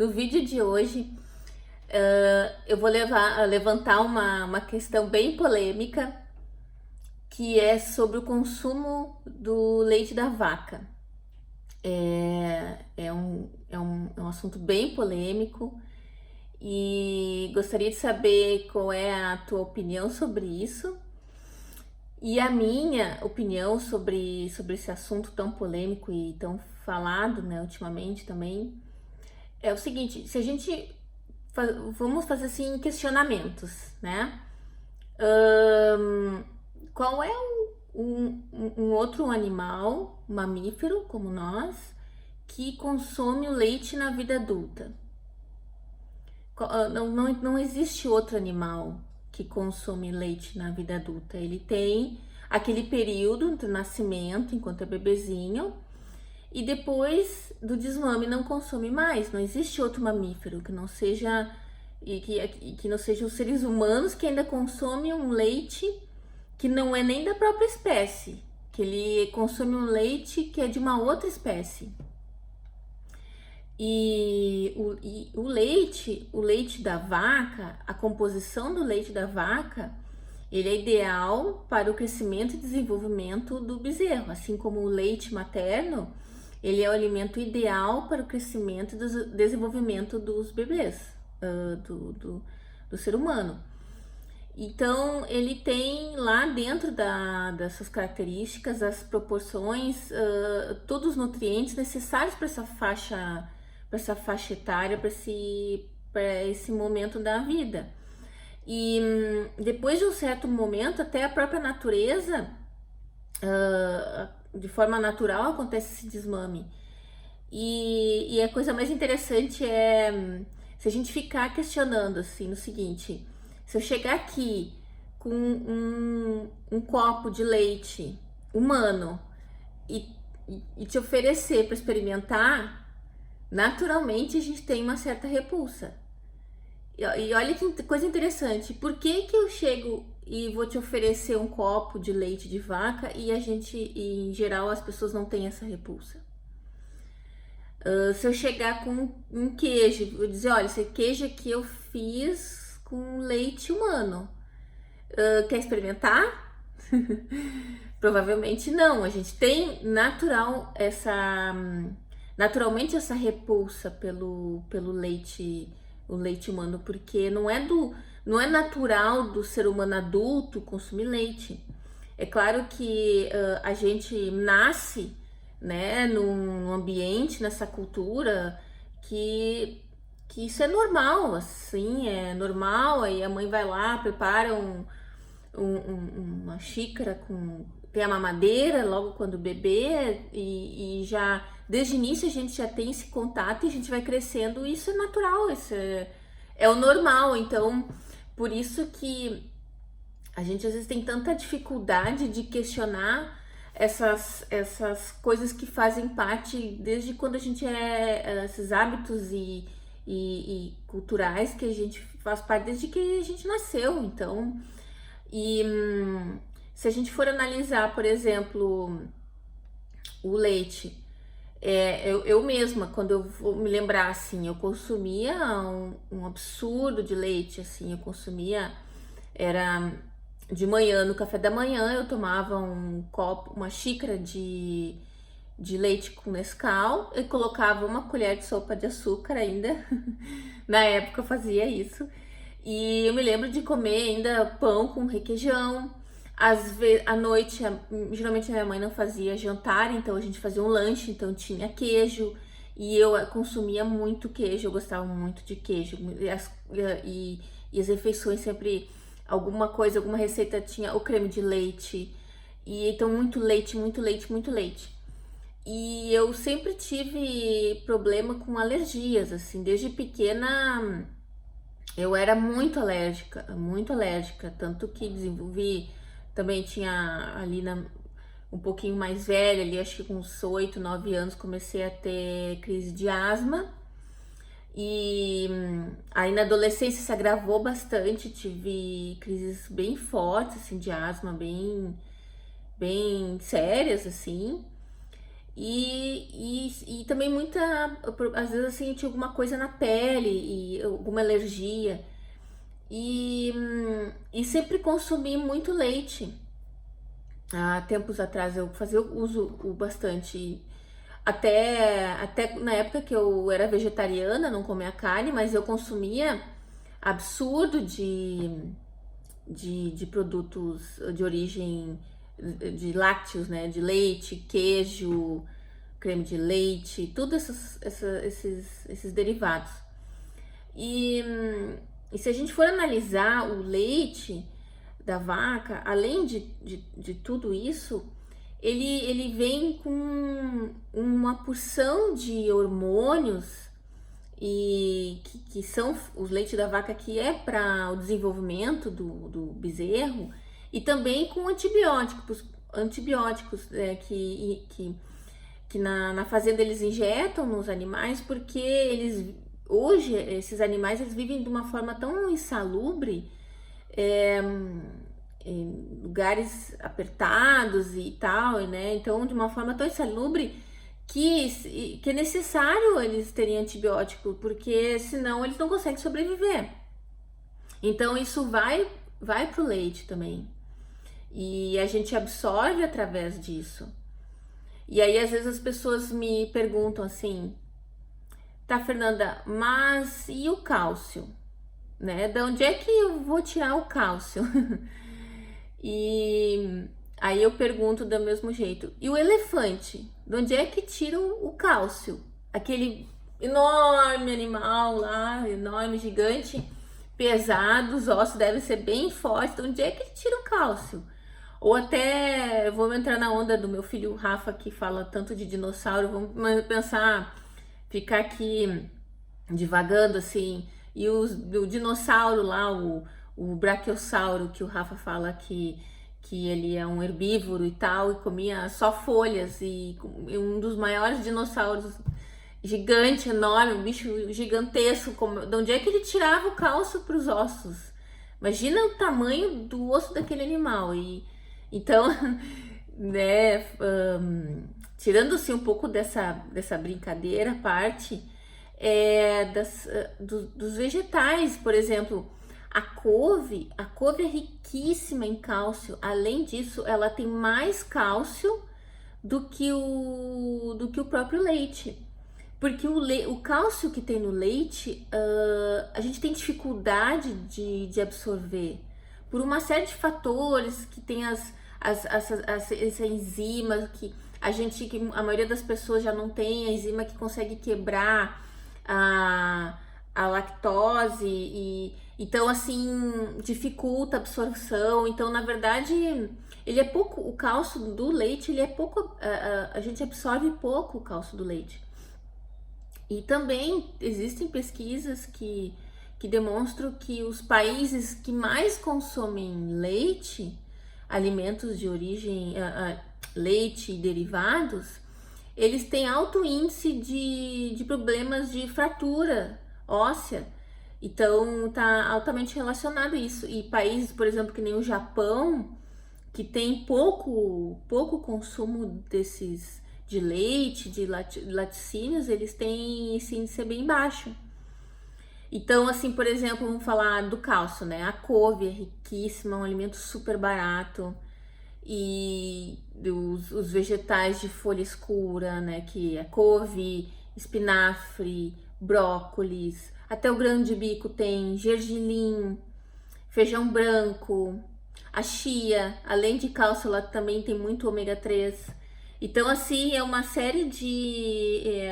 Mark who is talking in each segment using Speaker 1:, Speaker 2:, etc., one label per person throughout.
Speaker 1: No vídeo de hoje, eu vou levantar uma questão bem polêmica, que é sobre o consumo do leite da vaca. É um assunto bem polêmico e gostaria de saber qual é a tua opinião sobre isso. E a minha opinião sobre esse assunto tão polêmico e tão falado, né, ultimamente também, é o seguinte: se a gente vamos fazer assim questionamentos, né? Ahn, Qual é um outro animal mamífero como nós que consome o leite na vida adulta? Não existe outro animal que consome leite na vida adulta. Ele tem aquele período do nascimento, enquanto é bebezinho, e depois do desmame não consome mais. Não existe outro mamífero que não seja que não sejam os seres humanos que ainda consomem um leite que não é nem da própria espécie, que ele consome um leite que é de uma outra espécie. O leite da vaca, a composição do leite da vaca, ele é ideal para o crescimento e desenvolvimento do bezerro, assim como o leite materno, ele é o alimento ideal para o crescimento e desenvolvimento dos bebês, do ser humano. Então, ele tem lá dentro dessas características as proporções, todos os nutrientes necessários para essa faixa etária, para esse momento da vida. E depois de um certo momento, até a própria natureza, de forma natural, acontece esse desmame. E a coisa mais interessante é se a gente ficar questionando assim no seguinte: se eu chegar aqui com um copo de leite humano e, e te oferecer para experimentar, naturalmente a gente tem uma certa repulsa. E olha que coisa interessante, por que que eu chego e vou te oferecer um copo de leite de vaca e em geral, as pessoas não têm essa repulsa? Se eu chegar com um queijo, vou dizer, olha, esse queijo aqui eu fiz com leite humano. Quer experimentar? Provavelmente não. A gente tem naturalmente essa repulsa pelo leite, o leite humano, porque não é natural do ser humano adulto consumir leite. É claro que a gente nasce, né, num ambiente, nessa cultura que isso é normal, assim, é normal. Aí a mãe vai lá, prepara uma xícara tem a mamadeira logo quando o bebê, e já desde o início a gente já tem esse contato e a gente vai crescendo. E isso é natural, é o normal. Então, por isso que a gente às vezes tem tanta dificuldade de questionar essas coisas que fazem parte desde quando a gente esses hábitos e culturais que a gente faz parte desde que a gente nasceu. Então, e se a gente for analisar, por exemplo, o leite, eu mesma, quando eu vou me lembrar, assim, eu consumia um absurdo de leite, assim, eu consumia, era de manhã, no café da manhã, eu tomava uma xícara de leite com Nescau e colocava uma colher de sopa de açúcar ainda. Na época eu fazia isso. E eu me lembro de comer ainda pão com requeijão. Às vezes, à noite, geralmente a minha mãe não fazia jantar, então a gente fazia um lanche, então tinha queijo. E eu consumia muito queijo, eu gostava muito de queijo. E as refeições sempre, alguma receita tinha o creme de leite. E então muito leite, muito leite, muito leite. E eu sempre tive problema com alergias, assim, desde pequena eu era muito alérgica, tanto que desenvolvi, também tinha um pouquinho mais velha, ali acho que com uns 8, 9 anos, comecei a ter crise de asma. E aí na adolescência se agravou bastante, tive crises bem fortes, assim, de asma, bem sérias, assim. E também às vezes assim, eu tinha alguma coisa na pele e alguma alergia. E sempre consumi muito leite. Há tempos atrás eu fazia uso bastante. Até na época que eu era vegetariana, não comia carne, mas eu consumia absurdo de produtos de origem de lácteos, né? De leite, queijo, creme de leite, tudo esses derivados. E, e se a gente for analisar o leite da vaca, além de tudo isso, ele vem com uma porção de hormônios e que são os leites da vaca que é para o desenvolvimento do bezerro e também com antibióticos que na fazenda eles injetam nos animais porque hoje esses animais eles vivem de uma forma tão insalubre, em lugares apertados e tal, né? Então, de uma forma tão insalubre que é necessário eles terem antibiótico, porque senão eles não conseguem sobreviver. Então, isso vai pro leite também. E a gente absorve através disso. E aí, às vezes, as pessoas me perguntam assim: tá, Fernanda, mas e o cálcio? Né? De onde é que eu vou tirar o cálcio? E aí eu pergunto do mesmo jeito: e o elefante? De onde é que tiram o cálcio? Aquele enorme animal lá, enorme, gigante, pesado, os ossos devem ser bem fortes. De onde é que ele tira o cálcio? Ou até, vou entrar na onda do meu filho Rafa, que fala tanto de dinossauro, vamos pensar, ficar aqui divagando assim, e o dinossauro lá, o brachiosauro, que o Rafa fala que ele é um herbívoro e tal, e comia só folhas, e um dos maiores dinossauros, gigante, enorme, um bicho gigantesco, de onde é que ele tirava o cálcio para os ossos? Imagina o tamanho do osso daquele animal. E então, né, tirando-se um pouco dessa brincadeira, parte dos vegetais, por exemplo, a couve é riquíssima em cálcio. Além disso, ela tem mais cálcio do que o próprio leite. Porque o cálcio que tem no leite, a gente tem dificuldade de absorver. Por uma série de fatores que tem as enzimas, que a maioria das pessoas já não tem a enzima que consegue quebrar a lactose e então assim dificulta a absorção. Então, na verdade, ele é pouco, o cálcio do leite, ele é pouco, a gente absorve pouco o cálcio do leite. E também existem pesquisas que demonstram que os países que mais consomem leite, alimentos de origem, leite e derivados, eles têm alto índice de problemas de fratura óssea. Então, está altamente relacionado a isso. E países, por exemplo, que nem o Japão, que tem pouco consumo de leite, de laticínios, eles têm esse índice bem baixo. Então, assim, por exemplo, vamos falar do cálcio, né? A couve é riquíssima, um alimento super barato. E os vegetais de folha escura, né? Que é couve, espinafre, brócolis, até o grão de bico tem gergelim, feijão branco, a chia, além de cálcio, ela também tem muito ômega 3. Então, assim, é uma série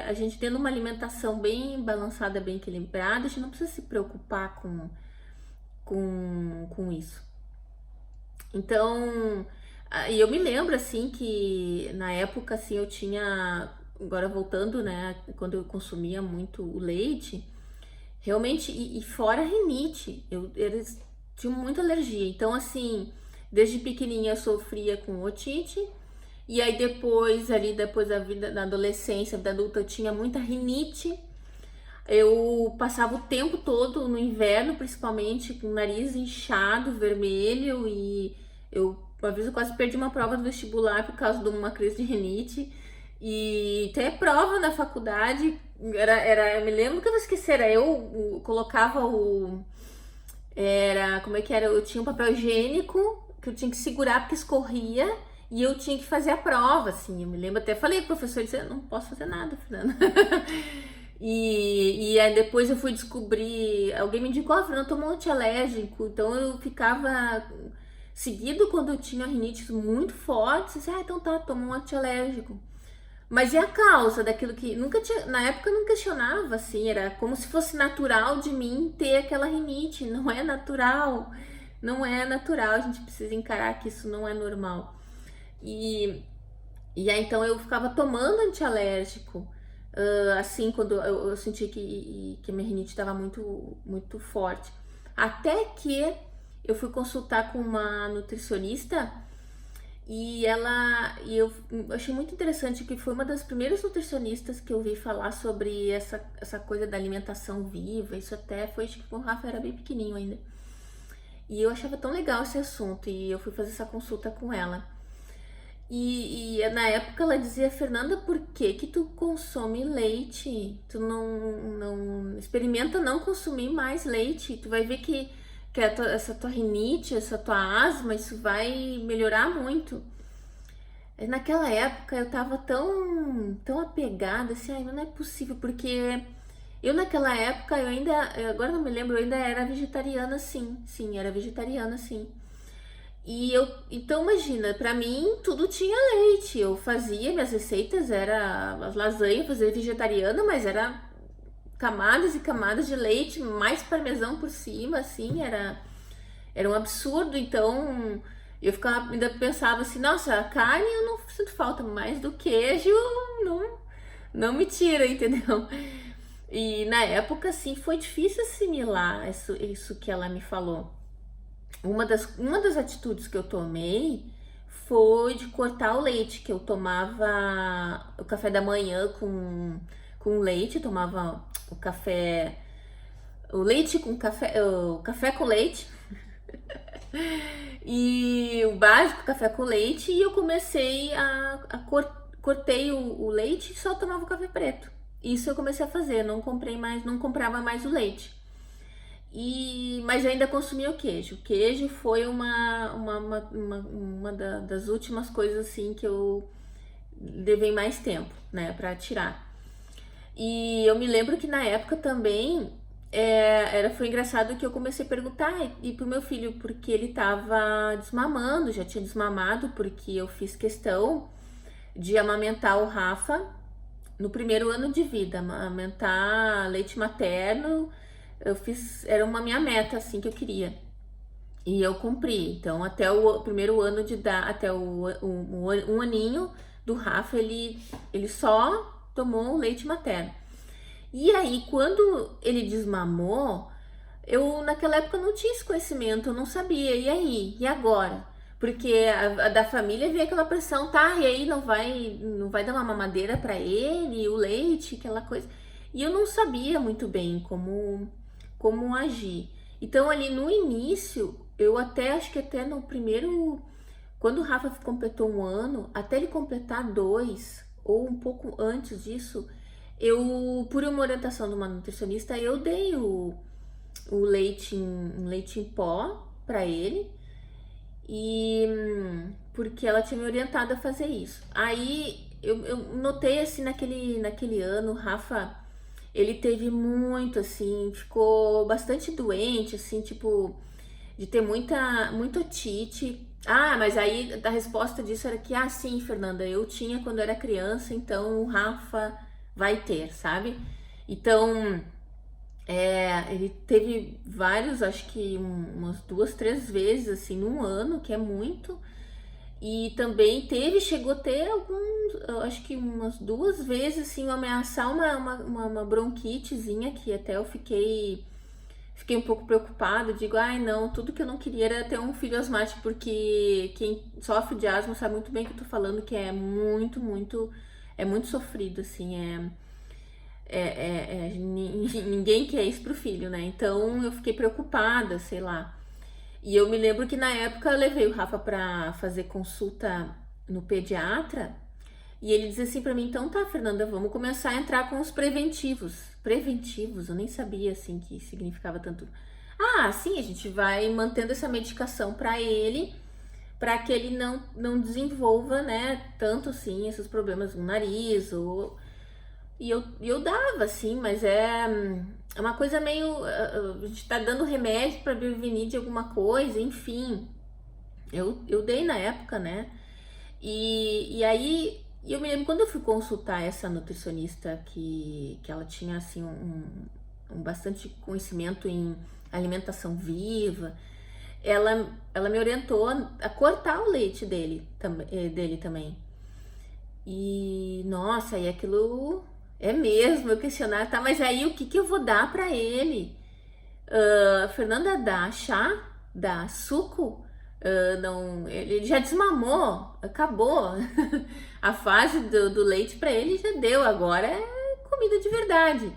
Speaker 1: a gente tendo uma alimentação bem balançada, bem equilibrada, a gente não precisa se preocupar com isso. Então, e eu me lembro, assim, que na época, assim, eu tinha, agora voltando, né, quando eu consumia muito o leite, realmente, e fora a rinite, eles tinham muita alergia. Então, assim, desde pequenininha eu sofria com otite, e aí depois da vida, na adolescência, da adulta, eu tinha muita rinite. Eu passava o tempo todo no inverno, principalmente, com o nariz inchado, vermelho, e uma vez eu quase perdi uma prova do vestibular por causa de uma crise de rinite. E tem prova na faculdade, eu me lembro que eu vou esquecer, eu colocava como é que era? Eu tinha um papel higiênico que eu tinha que segurar porque escorria e eu tinha que fazer a prova, assim. Eu me lembro, até falei pro professor, disse, eu não posso fazer nada, Fernanda. E aí depois eu fui descobrir, alguém me indicou, Fernanda, tomou um antialérgico, então eu ficava seguido quando eu tinha rinite muito forte, disse, então tá, toma um antialérgico. Mas e a causa daquilo que nunca tinha, na época eu não questionava, assim, era como se fosse natural de mim ter aquela rinite, não é natural, não é natural, a gente precisa encarar que isso não é normal. E, e aí então eu ficava tomando antialérgico, assim, quando eu senti que a minha rinite estava muito, muito forte. Até que eu fui consultar com uma nutricionista e eu achei muito interessante que foi uma das primeiras nutricionistas que eu vi falar sobre essa coisa da alimentação viva. Isso até foi, acho que o Rafa era bem pequenininho ainda. E eu achava tão legal esse assunto e eu fui fazer essa consulta com ela. E na época ela dizia, Fernanda, por que que tu consome leite? Tu não experimenta não consumir mais leite. Tu vai ver que essa tua rinite, essa tua asma, isso vai melhorar muito. Naquela época eu tava tão apegada, assim, ai, não é possível, porque eu naquela época, agora não me lembro, eu ainda era vegetariana, sim, era vegetariana, sim. Então imagina, pra mim tudo tinha leite, eu fazia, minhas receitas era as lasanhas, fazia vegetariana, mas era camadas e camadas de leite, mais parmesão por cima, assim, era um absurdo. Então eu ficava, ainda pensava assim, nossa, a carne eu não sinto falta, mais do queijo não, não me tira, entendeu? E na época, assim, foi difícil assimilar isso que ela me falou. Uma das atitudes que eu tomei foi de cortar o leite, que eu tomava o café da manhã com leite, tomava o leite com café, o café com leite, e o básico, café com leite, e eu comecei cortei o leite e só tomava o café preto. Isso eu comecei a fazer, não comprava mais o leite. Mas eu ainda consumia o queijo. O queijo foi uma das últimas coisas assim que eu levei mais tempo, né, para tirar. E eu me lembro que na época também foi engraçado que eu comecei a perguntar e pro meu filho, porque ele tava desmamando, já tinha desmamado, porque eu fiz questão de amamentar o Rafa no primeiro ano de vida, amamentar leite materno. Era uma minha meta, assim, que eu queria. E eu cumpri. Então, até o primeiro ano de dar, até um aninho do Rafa, ele só tomou leite materno. E aí, quando ele desmamou, eu naquela época não tinha esse conhecimento, eu não sabia. E aí? E agora? Porque a da família veio aquela pressão, tá? E aí não vai dar uma mamadeira para ele, o leite, aquela coisa. E eu não sabia muito bem como agir. Então ali no início, eu acho que até no primeiro, quando o Rafa completou um ano, até ele completar 2, ou um pouco antes disso, por uma orientação de uma nutricionista, eu dei um leite em pó para ele, e porque ela tinha me orientado a fazer isso. Aí eu notei assim naquele ano, o Rafa, ele teve muito, assim, ficou bastante doente, assim, tipo, de ter muita otite. Mas aí a resposta disso era que, sim, Fernanda, eu tinha quando era criança, então o Rafa vai ter, sabe? Então, ele teve vários, acho que umas 2, 3 vezes, assim, num ano, que é muito. E também chegou a ter acho que umas 2 vezes, assim, ameaçar uma bronquitezinha, que até eu fiquei um pouco preocupada. Digo, não, tudo que eu não queria era ter um filho asmático, porque quem sofre de asma sabe muito bem que eu tô falando, que é muito, muito, é muito sofrido, assim, ninguém quer isso pro filho, né? Então eu fiquei preocupada, sei lá. E eu me lembro que na época eu levei o Rafa para fazer consulta no pediatra E ele dizia assim pra mim, então tá, Fernanda, vamos começar a entrar com os preventivos. Preventivos, eu nem sabia assim que significava tanto. Ah, sim, a gente vai mantendo essa medicação pra ele, pra que ele não desenvolva, né, tanto assim esses problemas no nariz ou e eu dava, assim, mas é uma coisa meio. A gente tá dando remédio pra prevenir de alguma coisa, enfim. Eu dei na época, né? E aí eu me lembro quando eu fui consultar essa nutricionista que ela tinha assim um bastante conhecimento em alimentação viva, ela me orientou a cortar o leite dele também. E nossa, e aquilo é mesmo, eu questionar, tá, mas aí o que que eu vou dar pra ele? Fernanda, dá chá? Dá suco? Não, ele já desmamou, acabou. A fase do leite pra ele já deu, agora é comida de verdade.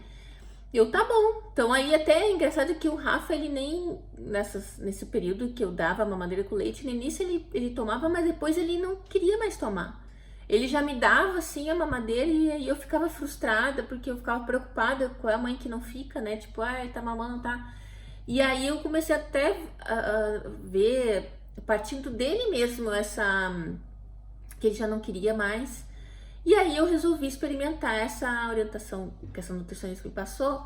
Speaker 1: Eu, tá bom. Então aí até é engraçado que o Rafa, ele nem nesse período que eu dava mamadeira com leite, no início ele tomava, mas depois ele não queria mais tomar. Ele já me dava assim a mamadeira e aí eu ficava frustrada porque eu ficava preocupada com a mãe que não fica, né? Tipo, ai, tá mamando, tá. E aí eu comecei até a ver, partindo dele mesmo, que ele já não queria mais. E aí eu resolvi experimentar essa orientação que essa nutricionista me passou,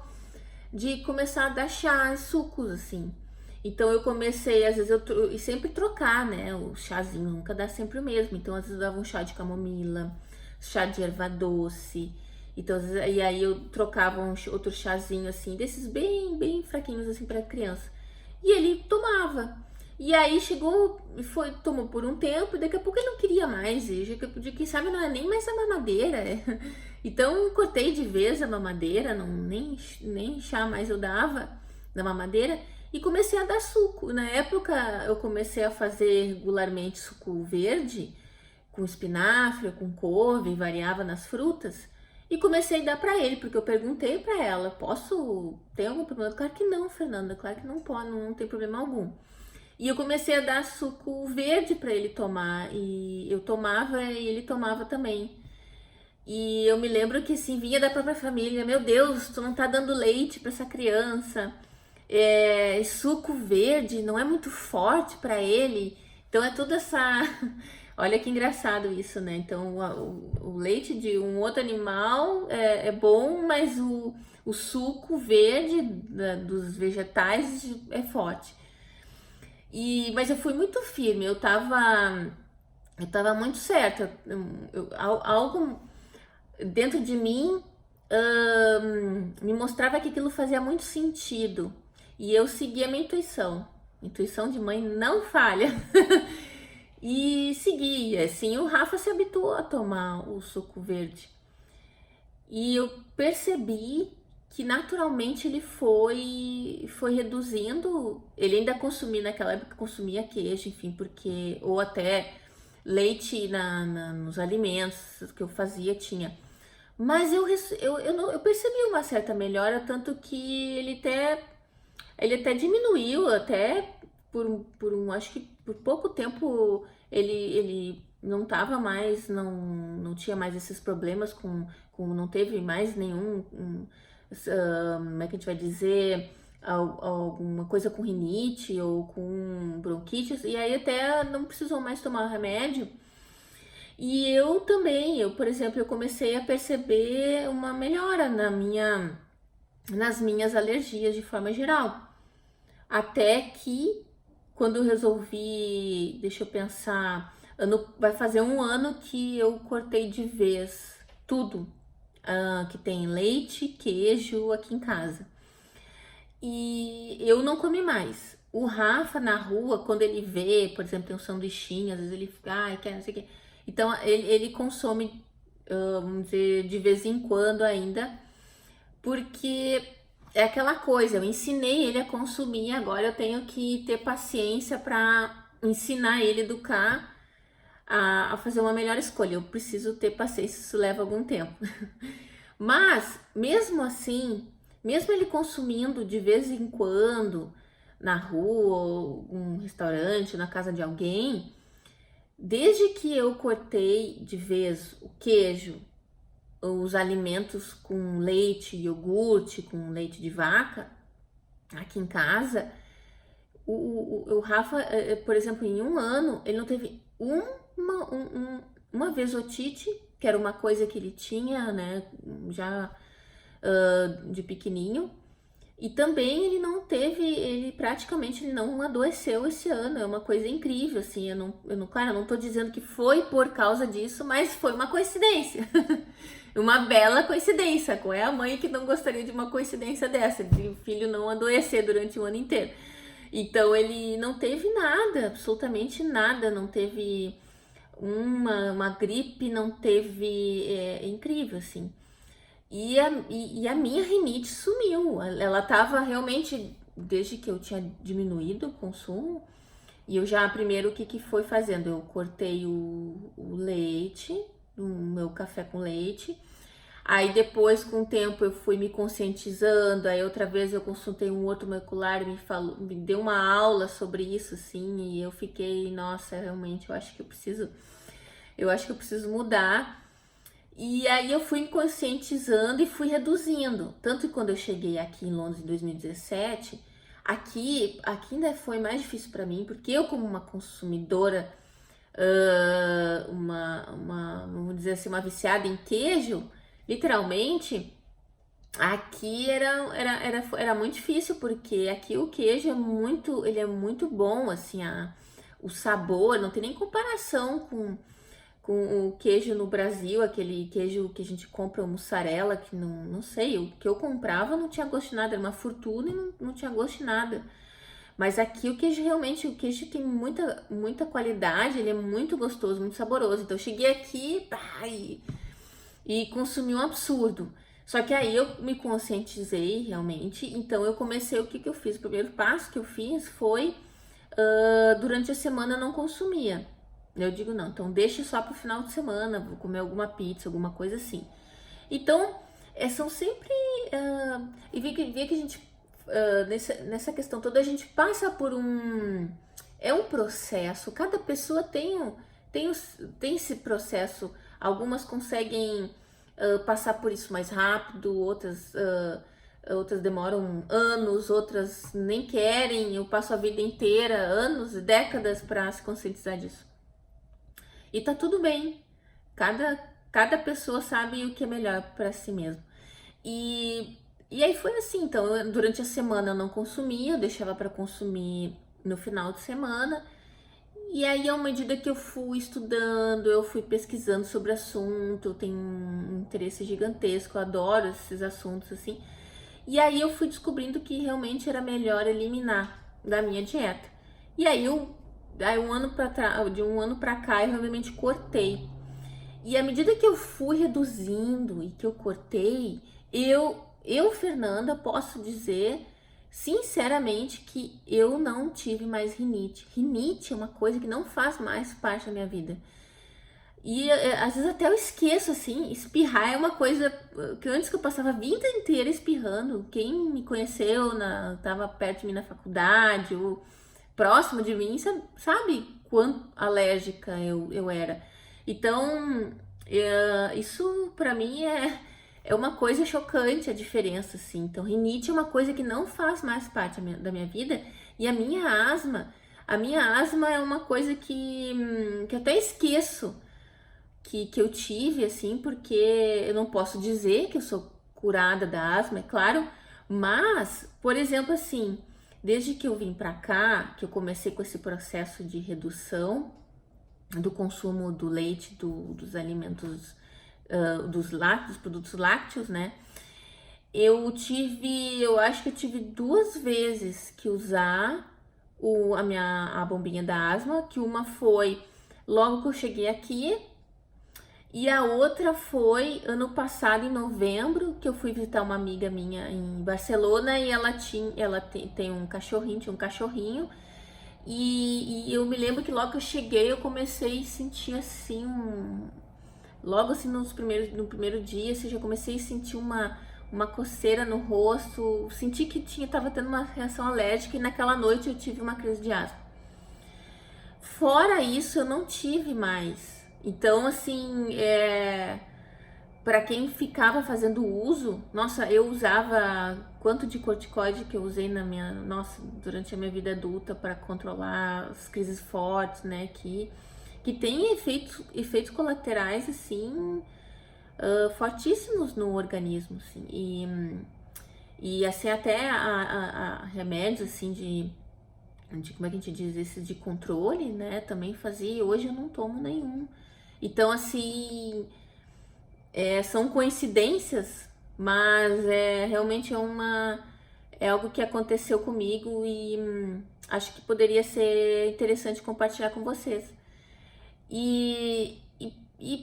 Speaker 1: de começar a dar chá, sucos, assim. Então eu comecei, às vezes e sempre trocar, né, o chazinho, nunca dá sempre o mesmo. Então às vezes eu dava um chá de camomila, chá de erva doce. Então, e aí eu trocava outro chazinho assim, desses bem fraquinhos assim para criança. E ele tomava. E aí chegou, tomou por um tempo, e daqui a pouco ele não queria mais. E quem sabe não é nem mais a mamadeira. Então cortei de vez a mamadeira, nem chá mais eu dava da mamadeira. E comecei a dar suco. Na época eu comecei a fazer regularmente suco verde, com espinafre, com couve, variava nas frutas. E comecei a dar pra ele, porque eu perguntei pra ela, tem algum problema? Claro que não, Fernanda, claro que não pode, não tem problema algum. E eu comecei a dar suco verde pra ele tomar, e eu tomava e ele tomava também. E eu me lembro que assim, vinha da própria família, meu Deus, tu não tá dando leite pra essa criança. Suco verde não é muito forte pra ele. Então é tudo essa. Olha que engraçado isso, né? Então o leite de um outro animal é bom, mas o suco verde dos vegetais é forte. Mas eu fui muito firme, eu tava muito certa. Algo dentro de mim me mostrava que aquilo fazia muito sentido. E eu segui a minha intuição. Intuição de mãe não falha. E segui. Assim, o Rafa se habituou a tomar o suco verde. E eu percebi que naturalmente ele foi reduzindo. Ele ainda consumia, naquela época, consumia queijo, enfim, porque. Ou até leite nos alimentos que eu fazia tinha. Mas eu percebi uma certa melhora, tanto que ele até diminuiu, até acho que por pouco tempo ele não tava mais, não tinha mais esses problemas não teve mais nenhum, como é que a gente vai dizer, alguma coisa com rinite ou com bronquite, e aí até não precisou mais tomar remédio. E eu também, por exemplo, eu comecei a perceber uma melhora nas minhas alergias de forma geral. Até que, quando eu resolvi, deixa eu pensar, vai fazer um ano que eu cortei de vez tudo que tem leite, queijo aqui em casa. E eu não comi mais. O Rafa na rua, quando ele vê, por exemplo, tem um sanduichinho, às vezes ele fica, ai, quer não sei o quê. Então ele consome, vamos dizer, de vez em quando ainda, porque é aquela coisa, eu ensinei ele a consumir, agora eu tenho que ter paciência para ensinar ele, educar a fazer uma melhor escolha. Eu preciso ter paciência, isso leva algum tempo. Mas, mesmo assim, mesmo ele consumindo de vez em quando, na rua, ou um restaurante, na casa de alguém, Desde que eu cortei de vez o queijo, os alimentos com leite, iogurte, com leite de vaca, aqui em casa, o Rafa, por exemplo, em um ano, ele não teve uma vez otite, que era uma coisa que ele tinha, né, já de pequenininho. E também ele não teve, ele praticamente não adoeceu esse ano. É uma coisa incrível, assim. Claro, eu não tô dizendo que foi por causa disso, mas foi uma coincidência. Uma bela coincidência. Qual é a mãe que não gostaria de uma coincidência dessa, de o filho não adoecer durante o ano inteiro? Então ele não teve nada, absolutamente nada, não teve uma gripe, não teve. É incrível, assim. E a minha rinite sumiu. Ela tava realmente, desde que eu tinha diminuído o consumo, e eu já, primeiro, o que foi fazendo? Eu cortei o leite, o meu café com leite. Aí depois, com o tempo, eu fui me conscientizando. Aí outra vez eu consultei um outro molecular, me deu uma aula sobre isso, assim, e eu fiquei, nossa, realmente, eu acho que eu preciso mudar. E aí eu fui me conscientizando e fui reduzindo. Tanto que quando eu cheguei aqui em Londres em 2017, aqui ainda foi mais difícil para mim, porque eu, como uma consumidora, vamos dizer assim, uma viciada em queijo, literalmente, aqui era muito difícil, porque aqui o queijo ele é muito bom, assim, o sabor, não tem nem comparação com o queijo no Brasil, aquele queijo que a gente compra, o mussarela, que não sei, o que eu comprava não tinha gosto de nada, era uma fortuna e não tinha gosto de nada. Mas aqui o queijo realmente, o queijo tem muita qualidade, ele é muito gostoso, muito saboroso. Então eu cheguei aqui e consumi um absurdo. Só que aí eu me conscientizei realmente, então eu comecei, o que eu fiz? O primeiro passo que eu fiz foi, durante a semana eu não consumia. Eu digo, não, então deixa só pro final de semana, vou comer alguma pizza, alguma coisa assim. Então, são sempre. E vi que a gente, nessa questão toda, a gente passa por um. É um processo, cada pessoa tem esse processo. Algumas conseguem passar por isso mais rápido, outras demoram anos, outras nem querem. Eu passo a vida inteira, anos, décadas para se conscientizar disso. E tá tudo bem. Cada pessoa sabe o que é melhor para si mesmo. E aí foi assim, então, durante a semana eu não consumia, eu deixava para consumir no final de semana. E aí, à medida que eu fui estudando, eu fui pesquisando sobre o assunto, eu tenho um interesse gigantesco, eu adoro esses assuntos assim. E aí eu fui descobrindo que realmente era melhor eliminar da minha dieta. E aí de um ano para cá eu realmente cortei. E à medida que eu fui reduzindo e que eu cortei, Fernanda, posso dizer sinceramente que eu não tive mais rinite. Rinite é uma coisa que não faz mais parte da minha vida. E às vezes até eu esqueço, assim, espirrar é uma coisa que antes que eu passava a vida inteira espirrando. Quem me conheceu, tava perto de mim na faculdade, ou próximo de mim, sabe quanto alérgica eu era. Então, isso pra mim é uma coisa chocante, a diferença, assim. Então, rinite é uma coisa que não faz mais parte da minha vida. E a minha asma é uma coisa que eu até esqueço que eu tive, assim, porque eu não posso dizer que eu sou curada da asma, é claro, mas, por exemplo, assim, desde que eu vim pra cá, que eu comecei com esse processo de redução do consumo do leite, dos alimentos, dos produtos lácteos, né? Eu acho que eu tive 2 vezes que usar a bombinha da asma, que uma foi logo que eu cheguei aqui, e a outra foi ano passado, em novembro, que eu fui visitar uma amiga minha em Barcelona e ela tem tinha um cachorrinho. E eu me lembro que logo que eu cheguei, eu comecei a sentir assim, logo assim no primeiro dia, assim, já comecei a sentir uma coceira no rosto, senti que tava tendo uma reação alérgica e naquela noite eu tive uma crise de asma. Fora isso, eu não tive mais. Então, assim, para quem ficava fazendo uso, nossa, eu usava quanto de corticoide que eu usei durante a minha vida adulta para controlar as crises fortes, né, que tem efeitos colaterais, assim, fortíssimos no organismo, assim, e assim, até a remédios, assim, como é que a gente diz, esses de controle, né, também fazia, e hoje eu não tomo nenhum. Então, assim, são coincidências, mas realmente é algo que aconteceu comigo e acho que poderia ser interessante compartilhar com vocês.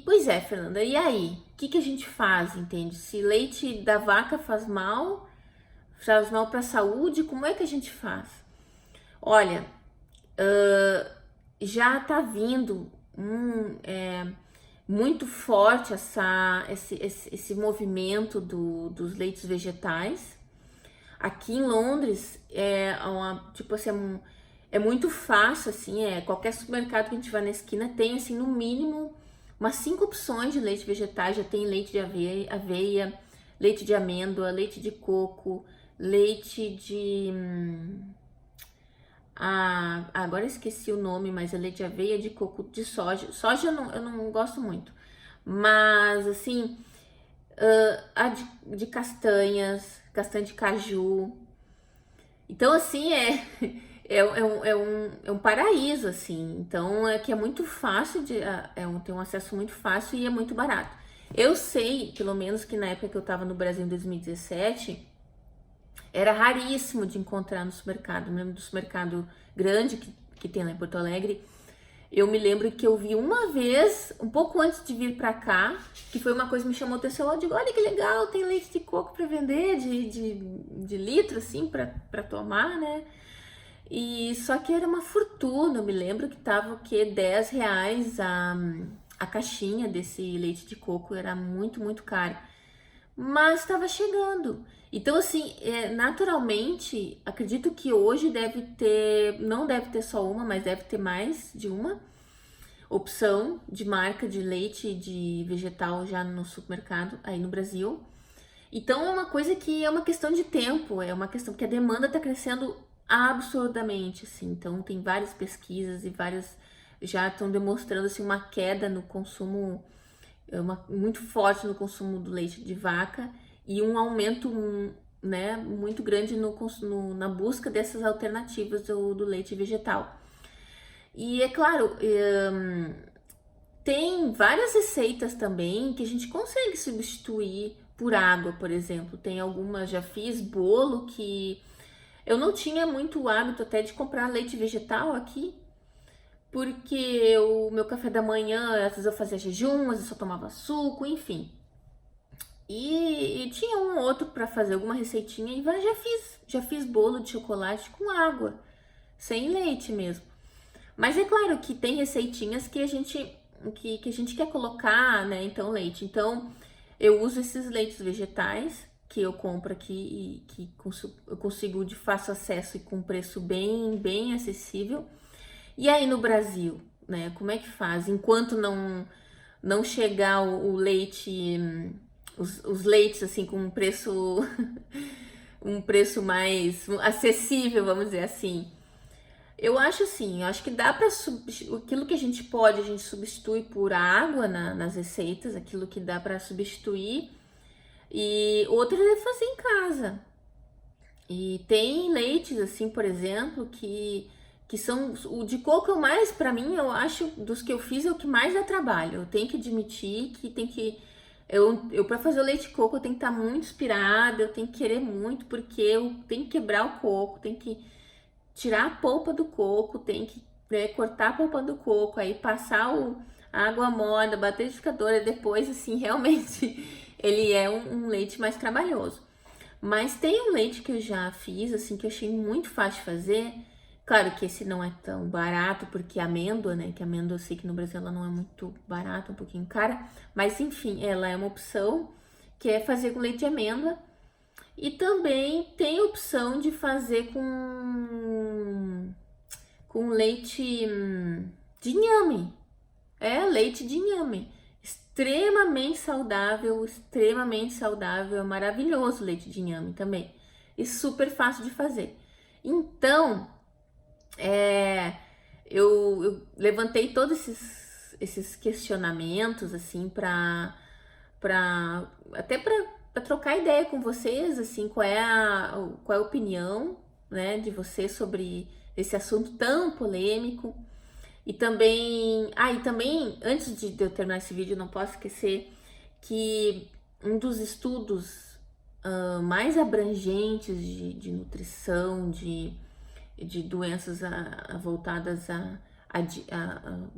Speaker 1: Pois é, Fernanda, e aí? O que a gente faz, entende? Se leite da vaca faz mal para a saúde, como é que a gente faz? Olha, já tá vindo muito forte esse movimento dos leites vegetais. Aqui em Londres tipo assim, é muito fácil, assim, qualquer supermercado que a gente vai na esquina tem, assim, no mínimo umas 5 opções de leite vegetais. Já tem leite de aveia, leite de amêndoa, leite de coco, leite de agora eu esqueci o nome, mas é leite de aveia, de coco, de soja. Soja eu não gosto muito. Mas, assim, a de castanhas, castanha de caju. Então, assim, é um paraíso, assim. Então, que é muito fácil tem um acesso muito fácil e é muito barato. Eu sei, pelo menos que na época que eu tava no Brasil em 2017, era raríssimo de encontrar no supermercado. Eu me lembro do supermercado grande que tem lá em Porto Alegre. Eu me lembro que eu vi uma vez, um pouco antes de vir pra cá, que foi uma coisa que me chamou a atenção. Eu digo, olha que legal, tem leite de coco pra vender, de litro, assim, pra tomar, né? E só que era uma fortuna. Eu me lembro que tava o quê? R$ 10 a caixinha desse leite de coco. Era muito, muito caro. Mas estava chegando. Então, assim, naturalmente, acredito que hoje não deve ter só uma, mas deve ter mais de uma opção de marca de leite de vegetal já no supermercado aí no Brasil. Então, é uma coisa que é uma questão de tempo, é uma questão que a demanda está crescendo absurdamente, assim. Então, tem várias pesquisas e várias já estão demonstrando assim uma queda no consumo muito forte no consumo do leite de vaca e um aumento, né, muito grande na busca dessas alternativas do leite vegetal. E é claro, tem várias receitas também que a gente consegue substituir por água, por exemplo. Tem algumas, já fiz bolo que eu não tinha muito hábito até de comprar leite vegetal aqui, porque o meu café da manhã, às vezes eu fazia jejum, às vezes eu só tomava suco, enfim. E tinha um ou outro para fazer alguma receitinha e já fiz bolo de chocolate com água, sem leite mesmo. Mas é claro que tem receitinhas que a gente quer colocar, né, então leite. Então eu uso esses leites vegetais que eu compro aqui e que eu consigo de fácil acesso e com preço bem, bem acessível. E aí no Brasil, né, como é que faz? Enquanto não chegar o leite, os leites assim com um preço um preço mais acessível, vamos dizer assim. Eu acho assim, eu acho que dá para aquilo que a gente pode, a gente substitui por água nas receitas, aquilo que dá para substituir. E outra é fazer em casa. E tem leites assim, por exemplo, que são o de coco é o mais, para mim, eu acho, dos que eu fiz é o que mais dá trabalho. Eu tenho que admitir que eu para fazer o leite de coco eu tenho que estar muito inspirada, eu tenho que querer muito, porque eu tenho que quebrar o coco, tenho que tirar a polpa do coco, tenho que cortar a polpa do coco, aí passar a água morna, bater o liquidificador, e depois, assim, realmente ele é um leite mais trabalhoso. Mas tem um leite que eu já fiz, assim, que eu achei muito fácil de fazer. Claro que esse não é tão barato, porque a amêndoa, né? Que a amêndoa eu sei que no Brasil ela não é muito barata, um pouquinho cara. Mas enfim, ela é uma opção, que é fazer com leite de amêndoa. E também tem a opção de fazer com com leite de inhame. É, leite de inhame. Extremamente saudável, é maravilhoso o leite de inhame também. E super fácil de fazer. Então, eu levantei todos esses questionamentos, assim, até para trocar ideia com vocês, assim, qual é a opinião, né, de vocês sobre esse assunto tão polêmico. E também, antes de eu terminar esse vídeo, não posso esquecer que um dos estudos mais abrangentes de nutrição, de doenças voltadas a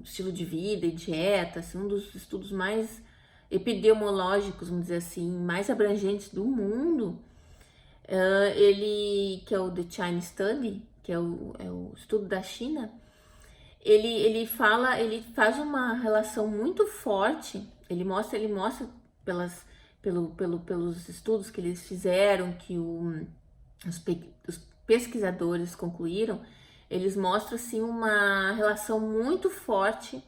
Speaker 1: estilo de vida e dieta, assim, um dos estudos mais epidemiológicos, vamos dizer assim, mais abrangentes do mundo, ele, que é o The China Study, que é o estudo da China, ele faz uma relação muito forte, ele mostra pelos estudos que eles fizeram, que os pesquisadores concluíram, eles mostram assim uma relação muito forte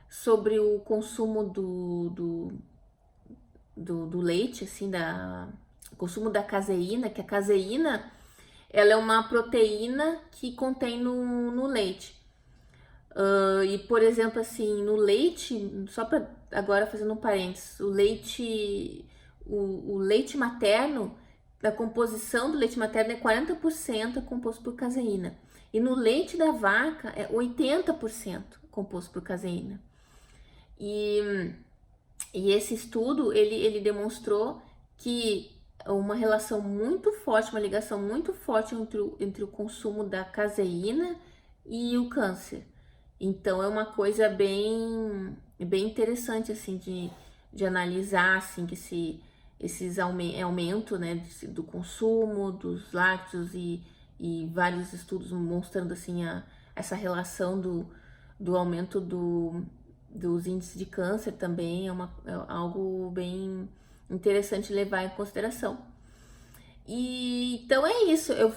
Speaker 1: sobre o consumo do leite, assim, o consumo da caseína, que a caseína ela é uma proteína que contém no leite. E, por exemplo, assim, no leite, só para agora fazendo um parênteses, o leite materno, da composição do leite materno é 40% composto por caseína. E no leite da vaca é 80% composto por caseína. E esse estudo, ele demonstrou que uma relação muito forte, uma ligação muito forte entre o consumo da caseína e o câncer. Então é uma coisa bem interessante, assim, de analisar, assim, que esses aumento, né, do consumo dos lácteos e vários estudos mostrando, assim, essa relação do aumento dos índices de câncer também é algo bem interessante levar em consideração. E então é isso, eu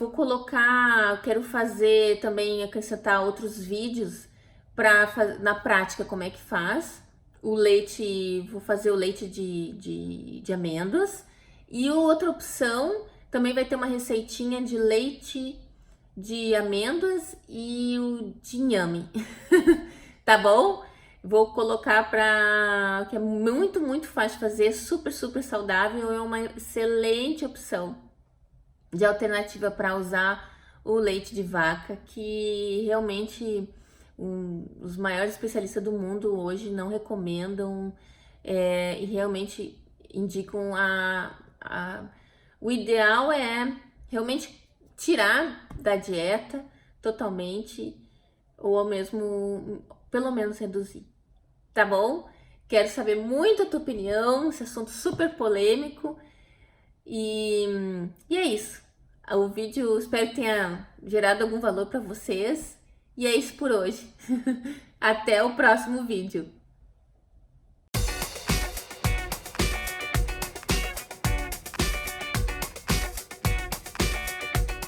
Speaker 1: quero fazer também, acrescentar outros vídeos na prática como é que faz o leite. Vou fazer o leite de amêndoas, e outra opção também vai ter uma receitinha de leite de amêndoas e o de inhame. Tá bom? Vou colocar que é muito fácil de fazer, super saudável, é uma excelente opção de alternativa para usar o leite de vaca, que realmente os maiores especialistas do mundo hoje não recomendam, e realmente indicam o ideal é realmente tirar da dieta totalmente, ou pelo menos reduzir. Tá bom? Quero saber muito a tua opinião, esse assunto super polêmico. E é isso. O vídeo, espero que tenha gerado algum valor para vocês. E é isso por hoje. Até o próximo vídeo.